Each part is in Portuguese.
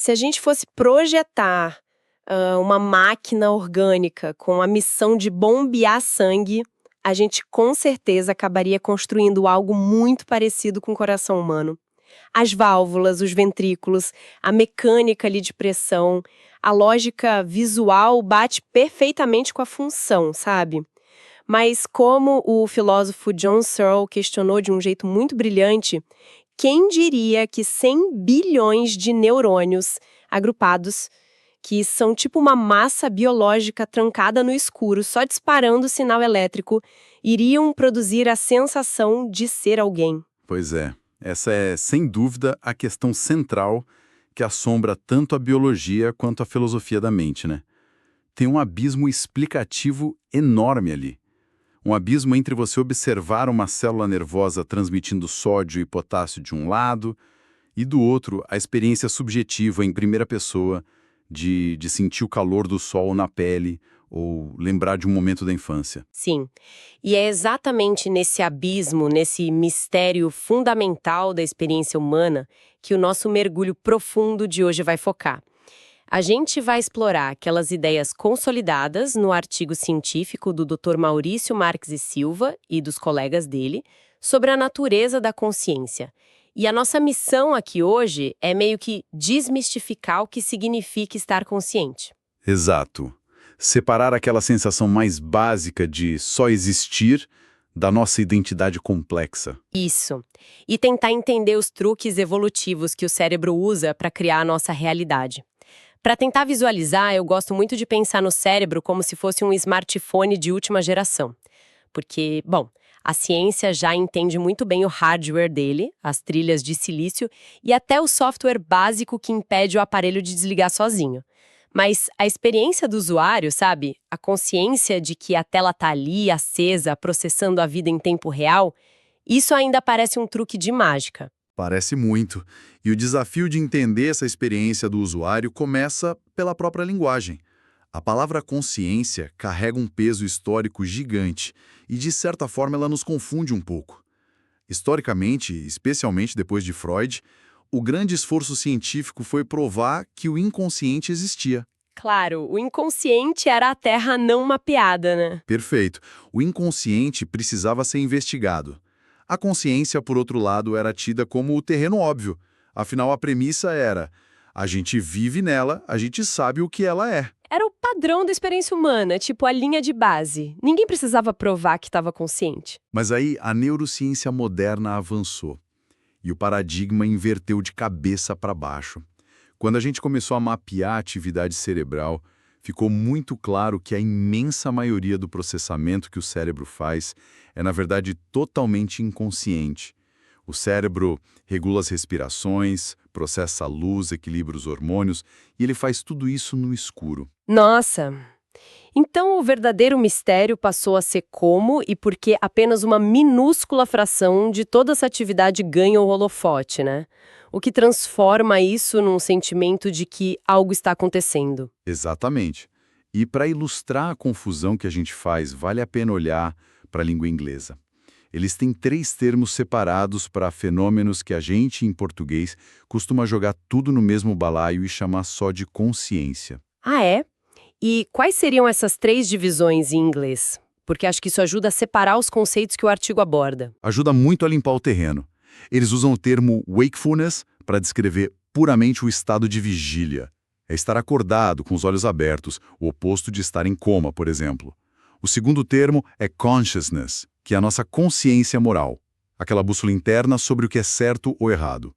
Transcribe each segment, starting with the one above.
Se a gente fosse projetar uma máquina orgânica com a missão de bombear sangue, a gente com certeza acabaria construindo algo muito parecido com o coração humano. As válvulas, os ventrículos, a mecânica ali de pressão, a lógica visual bate perfeitamente com a função, sabe? Mas como o filósofo John Searle questionou de um jeito muito brilhante, quem diria que 100 bilhões de neurônios agrupados, que são tipo uma massa biológica trancada no escuro, só disparando sinal elétrico, iriam produzir a sensação de ser alguém? Pois é, essa é, sem dúvida, a questão central que assombra tanto a biologia quanto a filosofia da mente, né? Tem um abismo explicativo enorme ali. Um abismo entre você observar uma célula nervosa transmitindo sódio e potássio de um lado e do outro a experiência subjetiva em primeira pessoa de sentir o calor do sol na pele ou lembrar de um momento da infância. Sim, e é exatamente nesse abismo, nesse mistério fundamental da experiência humana que o nosso mergulho profundo de hoje vai focar. A gente vai explorar aquelas ideias consolidadas no artigo científico do Dr. Maurício Marques e Silva e dos colegas dele sobre a natureza da consciência. E a nossa missão aqui hoje é meio que desmistificar o que significa estar consciente. Exato. Separar aquela sensação mais básica de só existir da nossa identidade complexa. Isso. E tentar entender os truques evolutivos que o cérebro usa para criar a nossa realidade. Para tentar visualizar, eu gosto muito de pensar no cérebro como se fosse um smartphone de última geração. Porque, bom, a ciência já entende muito bem o hardware dele, as trilhas de silício e até o software básico que impede o aparelho de desligar sozinho. Mas a experiência do usuário, sabe? A consciência de que a tela tá ali, acesa, processando a vida em tempo real, isso ainda parece um truque de mágica. Parece muito. E o desafio de entender essa experiência do usuário começa pela própria linguagem. A palavra consciência carrega um peso histórico gigante e, de certa forma, ela nos confunde um pouco. Historicamente, especialmente depois de Freud, o grande esforço científico foi provar que o inconsciente existia. Claro, o inconsciente era a terra não mapeada, né? Perfeito. O inconsciente precisava ser investigado. A consciência, por outro lado, era tida como o terreno óbvio. Afinal, a premissa era: a gente vive nela, a gente sabe o que ela é. Era o padrão da experiência humana, tipo a linha de base. Ninguém precisava provar que estava consciente. Mas aí a neurociência moderna avançou e o paradigma inverteu de cabeça para baixo. Quando a gente começou a mapear a atividade cerebral, ficou muito claro que a imensa maioria do processamento que o cérebro faz é, na verdade, totalmente inconsciente. O cérebro regula as respirações, processa a luz, equilibra os hormônios, e ele faz tudo isso no escuro. Nossa! Então o verdadeiro mistério passou a ser como e por que apenas uma minúscula fração de toda essa atividade ganha o holofote, né? O que transforma isso num sentimento de que algo está acontecendo. Exatamente. E para ilustrar a confusão que a gente faz, vale a pena olhar para a língua inglesa. Eles têm 3 termos separados para fenômenos que a gente, em português, costuma jogar tudo no mesmo balaio e chamar só de consciência. Ah, é? E quais seriam essas 3 divisões em inglês? Porque acho que isso ajuda a separar os conceitos que o artigo aborda. Ajuda muito a limpar o terreno. Eles usam o termo wakefulness para descrever puramente o estado de vigília. É estar acordado, com os olhos abertos, o oposto de estar em coma, por exemplo. O segundo termo é consciousness, que é a nossa consciência moral, aquela bússola interna sobre o que é certo ou errado.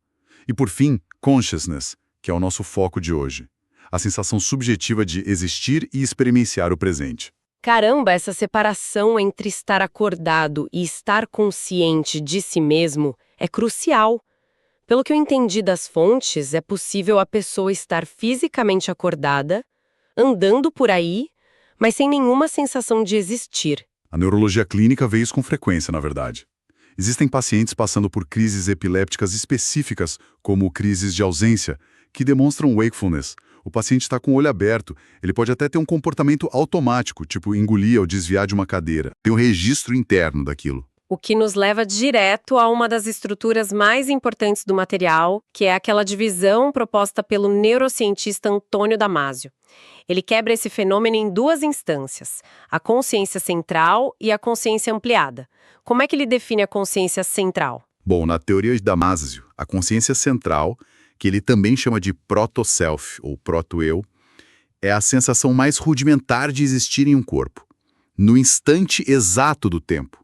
E por fim, consciousness, que é o nosso foco de hoje, a sensação subjetiva de existir e experienciar o presente. Caramba, essa separação entre estar acordado e estar consciente de si mesmo é crucial. Pelo que eu entendi das fontes, é possível a pessoa estar fisicamente acordada, andando por aí, mas sem nenhuma sensação de existir. A neurologia clínica vê isso com frequência, na verdade. Existem pacientes passando por crises epilépticas específicas, como crises de ausência, que demonstram wakefulness. O paciente está com o olho aberto, ele pode até ter um comportamento automático, tipo engolir ou desviar de uma cadeira. Tem um registro interno daquilo. O que nos leva direto a uma das estruturas mais importantes do material, que é aquela divisão proposta pelo neurocientista Antônio Damasio. Ele quebra esse fenômeno em duas instâncias, a consciência central e a consciência ampliada. Como é que ele define a consciência central? Bom, na teoria de Damasio, a consciência central, que ele também chama de proto-self, ou proto-eu, é a sensação mais rudimentar de existir em um corpo, no instante exato do tempo.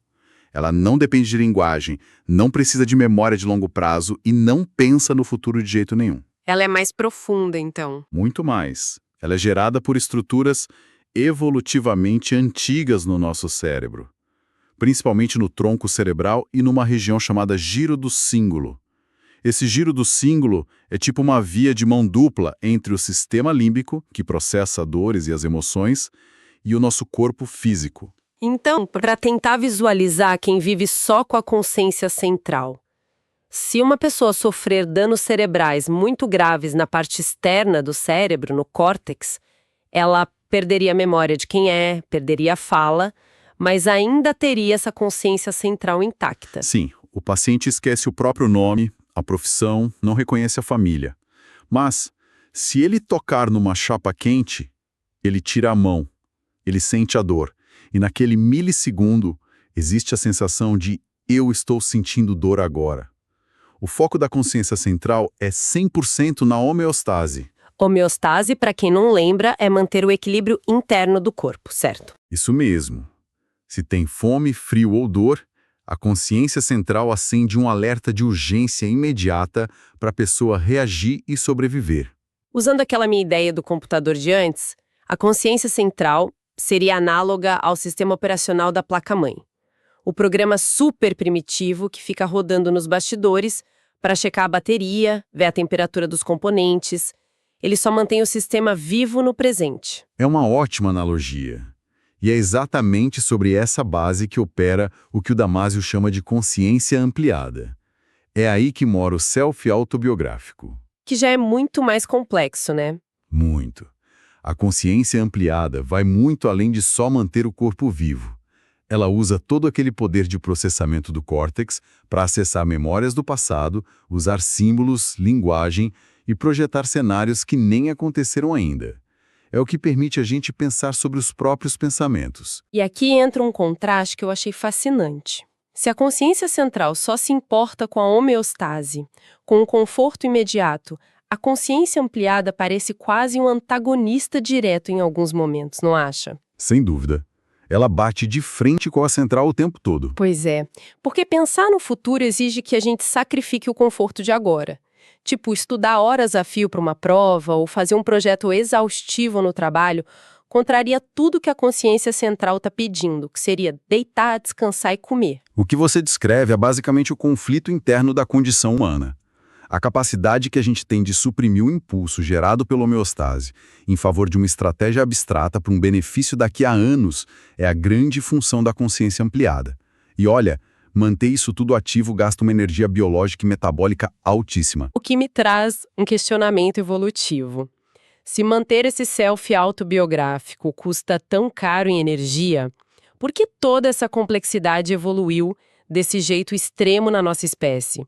Ela não depende de linguagem, não precisa de memória de longo prazo e não pensa no futuro de jeito nenhum. Ela é mais profunda, então. Muito mais. Ela é gerada por estruturas evolutivamente antigas no nosso cérebro, principalmente no tronco cerebral e numa região chamada giro do cíngulo. Esse giro do cíngulo é tipo uma via de mão dupla entre o sistema límbico, que processa dores e as emoções, e o nosso corpo físico. Então, para tentar visualizar quem vive só com a consciência central, se uma pessoa sofrer danos cerebrais muito graves na parte externa do cérebro, no córtex, ela perderia a memória de quem é, perderia a fala, mas ainda teria essa consciência central intacta. Sim, o paciente esquece o próprio nome, a profissão, não reconhece a família. Mas, se ele tocar numa chapa quente, ele tira a mão, ele sente a dor. E naquele milissegundo, existe a sensação de eu estou sentindo dor agora. O foco da consciência central é 100% na homeostase. Homeostase, para quem não lembra, é manter o equilíbrio interno do corpo, certo? Isso mesmo. Se tem fome, frio ou dor, a consciência central acende um alerta de urgência imediata para a pessoa reagir e sobreviver. Usando aquela minha ideia do computador de antes, a consciência central seria análoga ao sistema operacional da placa-mãe. O programa super primitivo que fica rodando nos bastidores para checar a bateria, ver a temperatura dos componentes. Ele só mantém o sistema vivo no presente. É uma ótima analogia. E é exatamente sobre essa base que opera o que o Damasio chama de consciência ampliada. É aí que mora o self autobiográfico. Que já é muito mais complexo, né? Muito. A consciência ampliada vai muito além de só manter o corpo vivo. Ela usa todo aquele poder de processamento do córtex para acessar memórias do passado, usar símbolos, linguagem e projetar cenários que nem aconteceram ainda. É o que permite a gente pensar sobre os próprios pensamentos. E aqui entra um contraste que eu achei fascinante. Se a consciência central só se importa com a homeostase, com o conforto imediato, a consciência ampliada parece quase um antagonista direto em alguns momentos, não acha? Sem dúvida. Ela bate de frente com a central o tempo todo. Pois é, porque pensar no futuro exige que a gente sacrifique o conforto de agora. Tipo, estudar horas a fio para uma prova ou fazer um projeto exaustivo no trabalho contraria tudo que a consciência central está pedindo, que seria deitar, descansar e comer. O que você descreve é basicamente o conflito interno da condição humana. A capacidade que a gente tem de suprimir o impulso gerado pela homeostase em favor de uma estratégia abstrata para um benefício daqui a anos é a grande função da consciência ampliada. E olha, manter isso tudo ativo gasta uma energia biológica e metabólica altíssima. O que me traz um questionamento evolutivo. Se manter esse self autobiográfico custa tão caro em energia, por que toda essa complexidade evoluiu desse jeito extremo na nossa espécie?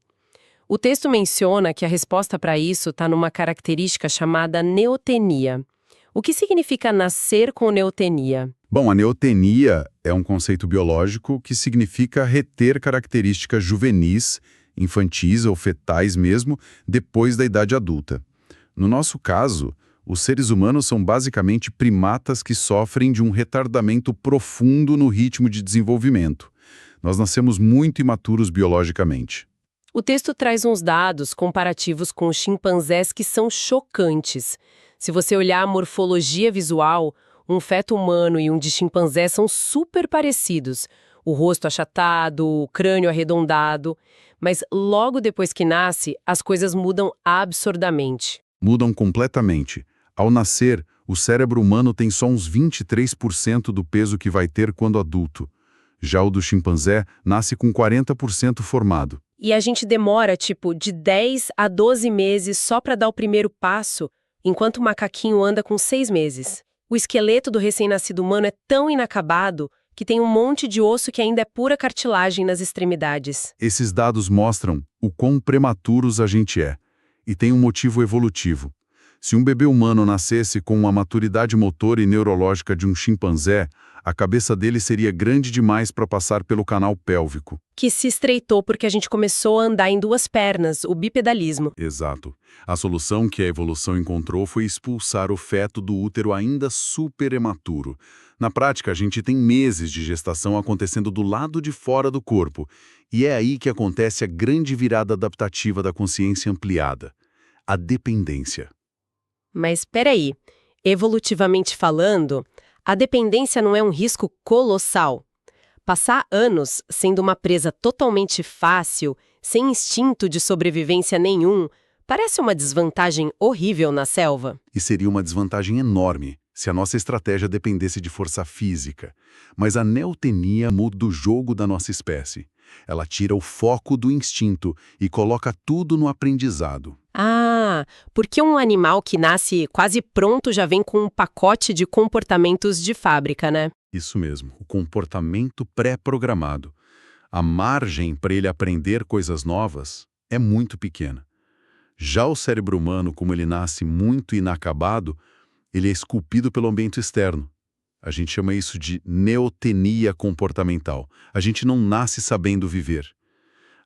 O texto menciona que a resposta para isso está numa característica chamada neotenia. O que significa nascer com neotenia? Bom, a neotenia é um conceito biológico que significa reter características juvenis, infantis ou fetais mesmo, depois da idade adulta. No nosso caso, os seres humanos são basicamente primatas que sofrem de um retardamento profundo no ritmo de desenvolvimento. Nós nascemos muito imaturos biologicamente. O texto traz uns dados comparativos com os chimpanzés que são chocantes. Se você olhar a morfologia visual, um feto humano e um de chimpanzé são super parecidos. O rosto achatado, o crânio arredondado. Mas logo depois que nasce, as coisas mudam absurdamente. Mudam completamente. Ao nascer, o cérebro humano tem só uns 23% do peso que vai ter quando adulto. Já o do chimpanzé nasce com 40% formado. E a gente demora, de 10 a 12 meses só para dar o primeiro passo, enquanto o macaquinho anda com 6 meses. O esqueleto do recém-nascido humano é tão inacabado que tem um monte de osso que ainda é pura cartilagem nas extremidades. Esses dados mostram o quão prematuros a gente é, e tem um motivo evolutivo. Se um bebê humano nascesse com a maturidade motora e neurológica de um chimpanzé, a cabeça dele seria grande demais para passar pelo canal pélvico. Que se estreitou porque a gente começou a andar em duas pernas, o bipedalismo. Exato. A solução que a evolução encontrou foi expulsar o feto do útero ainda super hematuro. Na prática, a gente tem meses de gestação acontecendo do lado de fora do corpo. E é aí que acontece a grande virada adaptativa da consciência ampliada. A dependência. Mas peraí, evolutivamente falando, a dependência não é um risco colossal? Passar anos sendo uma presa totalmente fácil, sem instinto de sobrevivência nenhum, parece uma desvantagem horrível na selva. E seria uma desvantagem enorme se a nossa estratégia dependesse de força física. Mas a neotenia muda o jogo da nossa espécie. Ela tira o foco do instinto e coloca tudo no aprendizado. Ah, porque um animal que nasce quase pronto já vem com um pacote de comportamentos de fábrica, né? Isso mesmo, o comportamento pré-programado. A margem para ele aprender coisas novas é muito pequena. Já o cérebro humano, como ele nasce muito inacabado, ele é esculpido pelo ambiente externo. A gente chama isso de neotenia comportamental. A gente não nasce sabendo viver.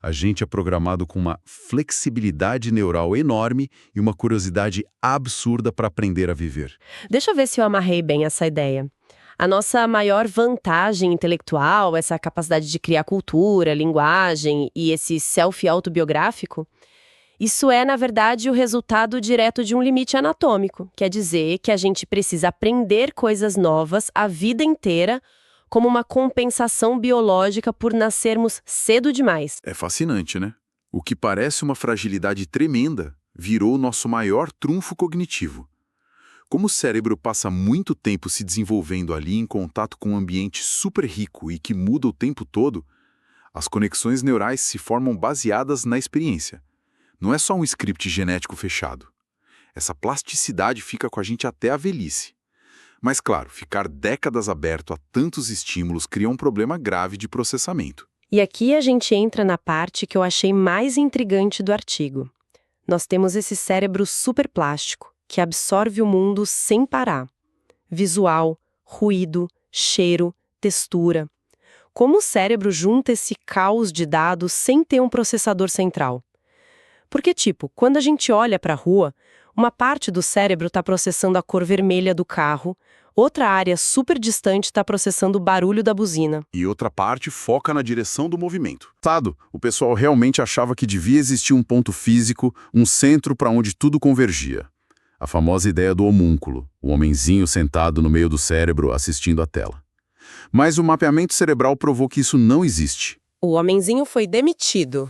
A gente é programado com uma flexibilidade neural enorme e uma curiosidade absurda para aprender a viver. Deixa eu ver se eu amarrei bem essa ideia. A nossa maior vantagem intelectual, essa capacidade de criar cultura, linguagem e esse self autobiográfico, isso é, na verdade, o resultado direto de um limite anatômico. Quer dizer que a gente precisa aprender coisas novas a vida inteira como uma compensação biológica por nascermos cedo demais. É fascinante, né? O que parece uma fragilidade tremenda virou o nosso maior trunfo cognitivo. Como o cérebro passa muito tempo se desenvolvendo ali em contato com um ambiente super rico e que muda o tempo todo, as conexões neurais se formam baseadas na experiência. Não é só um script genético fechado. Essa plasticidade fica com a gente até a velhice. Mas, claro, ficar décadas aberto a tantos estímulos cria um problema grave de processamento. E aqui a gente entra na parte que eu achei mais intrigante do artigo. Nós temos esse cérebro superplástico, que absorve o mundo sem parar. Visual, ruído, cheiro, textura. Como o cérebro junta esse caos de dados sem ter um processador central? Porque, quando a gente olha para a rua, uma parte do cérebro está processando a cor vermelha do carro, outra área super distante está processando o barulho da buzina. E outra parte foca na direção do movimento. O pessoal realmente achava que devia existir um ponto físico, um centro para onde tudo convergia. A famosa ideia do homúnculo, o homenzinho sentado no meio do cérebro assistindo a tela. Mas o mapeamento cerebral provou que isso não existe. O homenzinho foi demitido.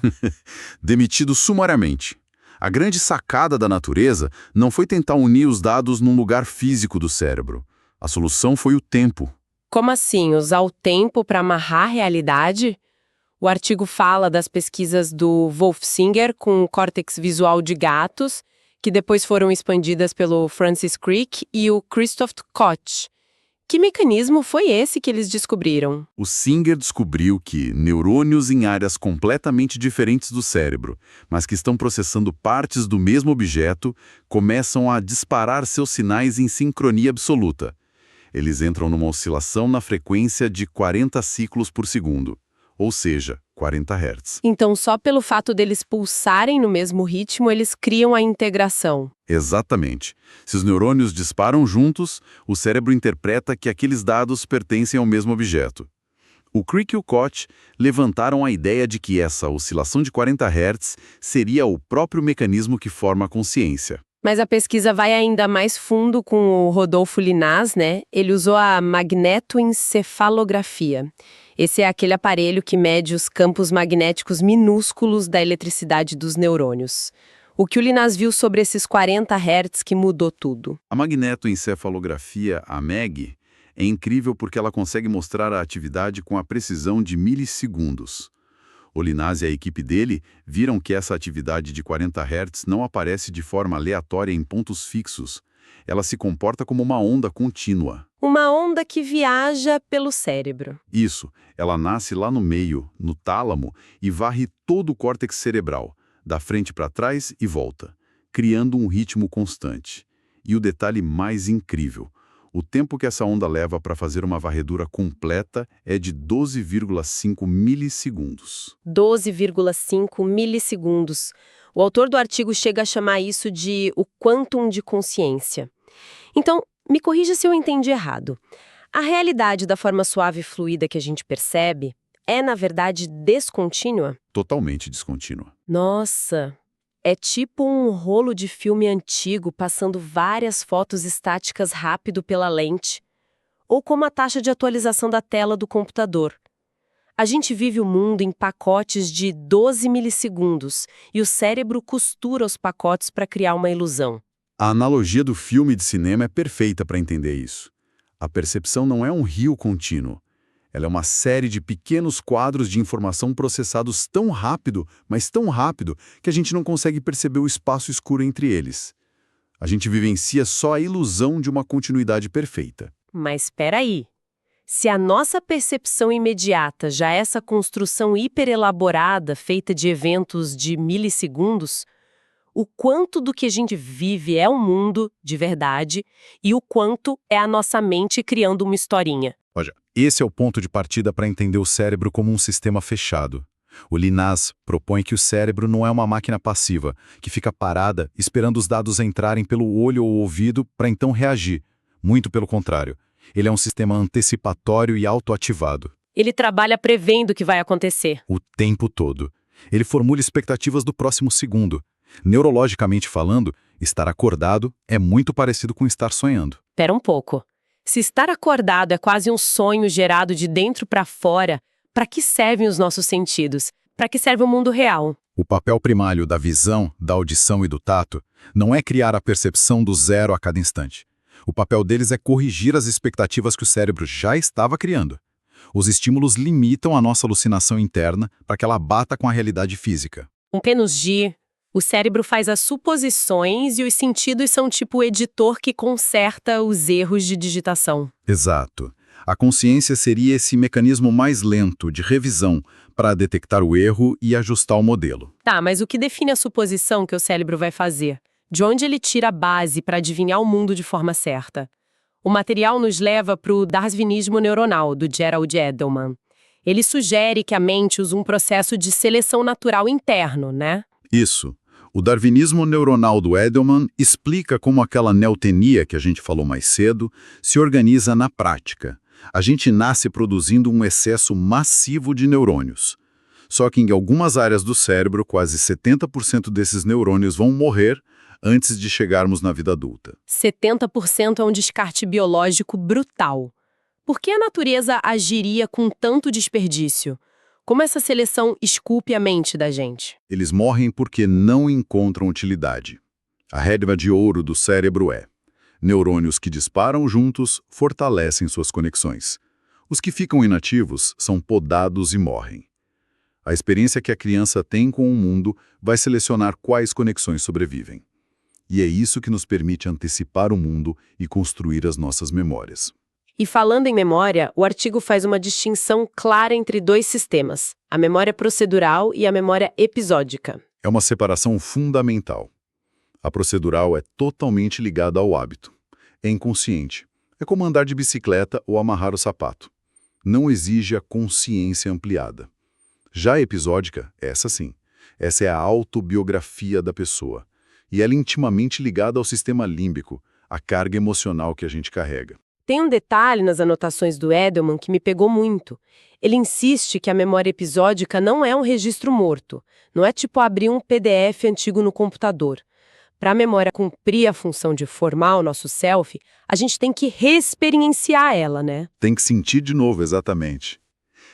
Demitido sumariamente. A grande sacada da natureza não foi tentar unir os dados num lugar físico do cérebro. A solução foi o tempo. Como assim? Usar o tempo para amarrar a realidade? O artigo fala das pesquisas do Wolfsinger com córtex visual de gatos, que depois foram expandidas pelo Francis Crick e o Christoph Koch. Que mecanismo foi esse que eles descobriram? O Singer descobriu que neurônios em áreas completamente diferentes do cérebro, mas que estão processando partes do mesmo objeto, começam a disparar seus sinais em sincronia absoluta. Eles entram numa oscilação na frequência de 40 ciclos por segundo, ou seja, 40 Hz. Então, só pelo fato deles pulsarem no mesmo ritmo, eles criam a integração. Exatamente. Se os neurônios disparam juntos, o cérebro interpreta que aqueles dados pertencem ao mesmo objeto. O Crick e o Koch levantaram a ideia de que essa oscilação de 40 Hz seria o próprio mecanismo que forma a consciência. Mas a pesquisa vai ainda mais fundo com o Rodolfo Linaz, né? Ele usou a magnetoencefalografia. Esse é aquele aparelho que mede os campos magnéticos minúsculos da eletricidade dos neurônios. O que o Linaz viu sobre esses 40 Hz que mudou tudo? A magnetoencefalografia, a MEG, é incrível porque ela consegue mostrar a atividade com a precisão de milissegundos. O Linaz e a equipe dele viram que essa atividade de 40 Hz não aparece de forma aleatória em pontos fixos. Ela se comporta como uma onda contínua. Uma onda que viaja pelo cérebro. Isso, ela nasce lá no meio, no tálamo, e varre todo o córtex cerebral, da frente para trás e volta, criando um ritmo constante. E o detalhe mais incrível, o tempo que essa onda leva para fazer uma varredura completa é de 12,5 milissegundos. 12,5 milissegundos. O autor do artigo chega a chamar isso de o quantum de consciência. Então, me corrija se eu entendi errado. A realidade da forma suave e fluida que a gente percebe é, na verdade, descontínua? Totalmente descontínua. Nossa! É tipo um rolo de filme antigo passando várias fotos estáticas rápido pela lente. Ou como a taxa de atualização da tela do computador. A gente vive o mundo em pacotes de 12 milissegundos e o cérebro costura os pacotes para criar uma ilusão. A analogia do filme de cinema é perfeita para entender isso. A percepção não é um rio contínuo. Ela é uma série de pequenos quadros de informação processados tão rápido, mas tão rápido, que a gente não consegue perceber o espaço escuro entre eles. A gente vivencia só a ilusão de uma continuidade perfeita. Mas espera aí. Se a nossa percepção imediata já é essa construção hiperelaborada feita de eventos de milissegundos, o quanto do que a gente vive é o mundo, de verdade, e o quanto é a nossa mente criando uma historinha. Olha, esse é o ponto de partida para entender o cérebro como um sistema fechado. O Linaz propõe que o cérebro não é uma máquina passiva, que fica parada esperando os dados entrarem pelo olho ou ouvido para então reagir. Muito pelo contrário. Ele é um sistema antecipatório e autoativado. Ele trabalha prevendo o que vai acontecer. O tempo todo. Ele formula expectativas do próximo segundo. Neurologicamente falando, estar acordado é muito parecido com estar sonhando. Pera um pouco. Se estar acordado é quase um sonho gerado de dentro para fora, para que servem os nossos sentidos? Para que serve o mundo real? O papel primário da visão, da audição e do tato não é criar a percepção do zero a cada instante. O papel deles é corrigir as expectativas que o cérebro já estava criando. Os estímulos limitam a nossa alucinação interna para que ela bata com a realidade física. Um PNG, o cérebro faz as suposições e os sentidos são tipo o editor que conserta os erros de digitação. Exato. A consciência seria esse mecanismo mais lento de revisão para detectar o erro e ajustar o modelo. Tá, mas o que define a suposição que o cérebro vai fazer? De onde ele tira a base para adivinhar o mundo de forma certa? O material nos leva para o darwinismo neuronal, do Gerald Edelman. Ele sugere que a mente usa um processo de seleção natural interno, né? Isso. O darwinismo neuronal do Edelman explica como aquela neotenia que a gente falou mais cedo se organiza na prática. A gente nasce produzindo um excesso massivo de neurônios. Só que em algumas áreas do cérebro, quase 70% desses neurônios vão morrer antes de chegarmos na vida adulta. 70% é um descarte biológico brutal. Por que a natureza agiria com tanto desperdício? Como essa seleção esculpe a mente da gente? Eles morrem porque não encontram utilidade. A regra de ouro do cérebro é: neurônios que disparam juntos fortalecem suas conexões. Os que ficam inativos são podados e morrem. A experiência que a criança tem com o mundo vai selecionar quais conexões sobrevivem. E é isso que nos permite antecipar o mundo e construir as nossas memórias. E falando em memória, o artigo faz uma distinção clara entre dois sistemas, a memória procedural e a memória episódica. É uma separação fundamental. A procedural é totalmente ligada ao hábito. É inconsciente. É como andar de bicicleta ou amarrar o sapato. Não exige a consciência ampliada. Já a episódica, essa sim. Essa é a autobiografia da pessoa. E ela é intimamente ligada ao sistema límbico, a carga emocional que a gente carrega. Tem um detalhe nas anotações do Edelman que me pegou muito. Ele insiste que a memória episódica não é um registro morto. Não é tipo abrir um PDF antigo no computador. Para a memória cumprir a função de formar o nosso self, a gente tem que reexperienciar ela, né? Tem que sentir de novo, exatamente.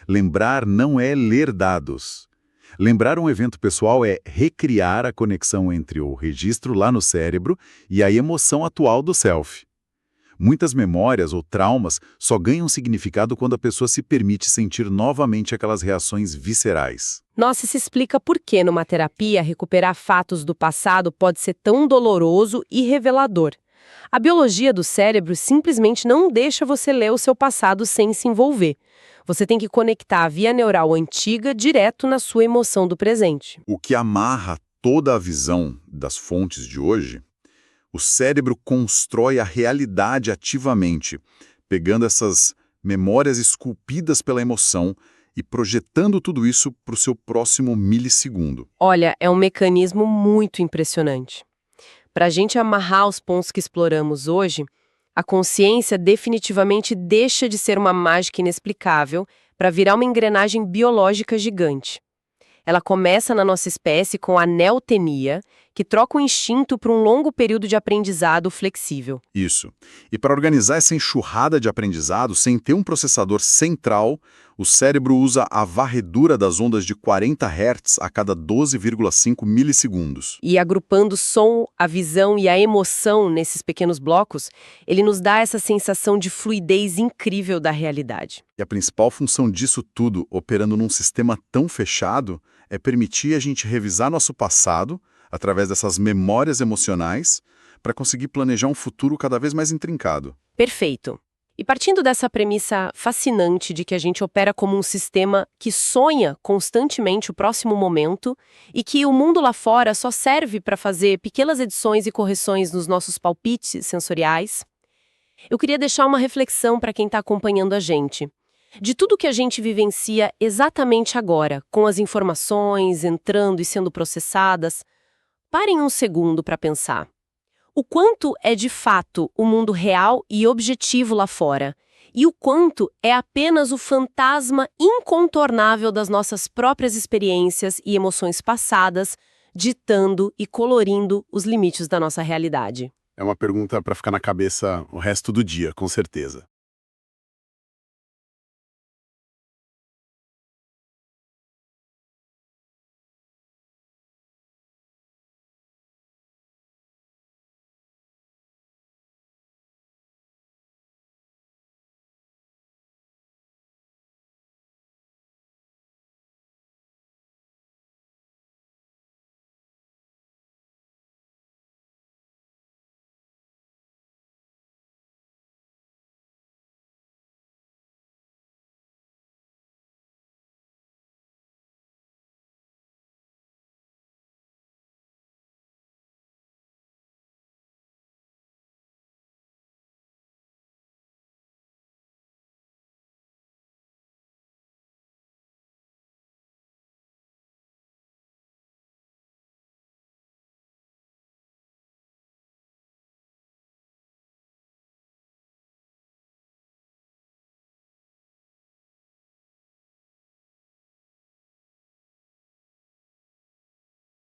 Lembrar não é ler dados. Lembrar um evento pessoal é recriar a conexão entre o registro lá no cérebro e a emoção atual do self. Muitas memórias ou traumas só ganham significado quando a pessoa se permite sentir novamente aquelas reações viscerais. Nossa, isso explica por que, numa terapia, recuperar fatos do passado pode ser tão doloroso e revelador. A biologia do cérebro simplesmente não deixa você ler o seu passado sem se envolver. Você tem que conectar a via neural antiga direto na sua emoção do presente. O que amarra toda a visão das fontes de hoje, o cérebro constrói a realidade ativamente, pegando essas memórias esculpidas pela emoção e projetando tudo isso para o seu próximo milissegundo. Olha, é um mecanismo muito impressionante. Para a gente amarrar os pontos que exploramos hoje, a consciência definitivamente deixa de ser uma mágica inexplicável para virar uma engrenagem biológica gigante. Ela começa na nossa espécie com a neotenia, que troca o instinto por um longo período de aprendizado flexível. Isso. E para organizar essa enxurrada de aprendizado, sem ter um processador central, o cérebro usa a varredura das ondas de 40 Hz a cada 12,5 milissegundos. E agrupando o som, a visão e a emoção nesses pequenos blocos, ele nos dá essa sensação de fluidez incrível da realidade. E a principal função disso tudo, operando num sistema tão fechado, é permitir a gente revisar nosso passado, através dessas memórias emocionais, para conseguir planejar um futuro cada vez mais intrincado. Perfeito. E partindo dessa premissa fascinante de que a gente opera como um sistema que sonha constantemente o próximo momento e que o mundo lá fora só serve para fazer pequenas edições e correções nos nossos palpites sensoriais, eu queria deixar uma reflexão para quem está acompanhando a gente. De tudo que a gente vivencia exatamente agora, com as informações entrando e sendo processadas, parem um segundo para pensar. O quanto é de fato o mundo real e objetivo lá fora, e o quanto é apenas o fantasma incontornável das nossas próprias experiências e emoções passadas, ditando e colorindo os limites da nossa realidade. É uma pergunta para ficar na cabeça o resto do dia, com certeza.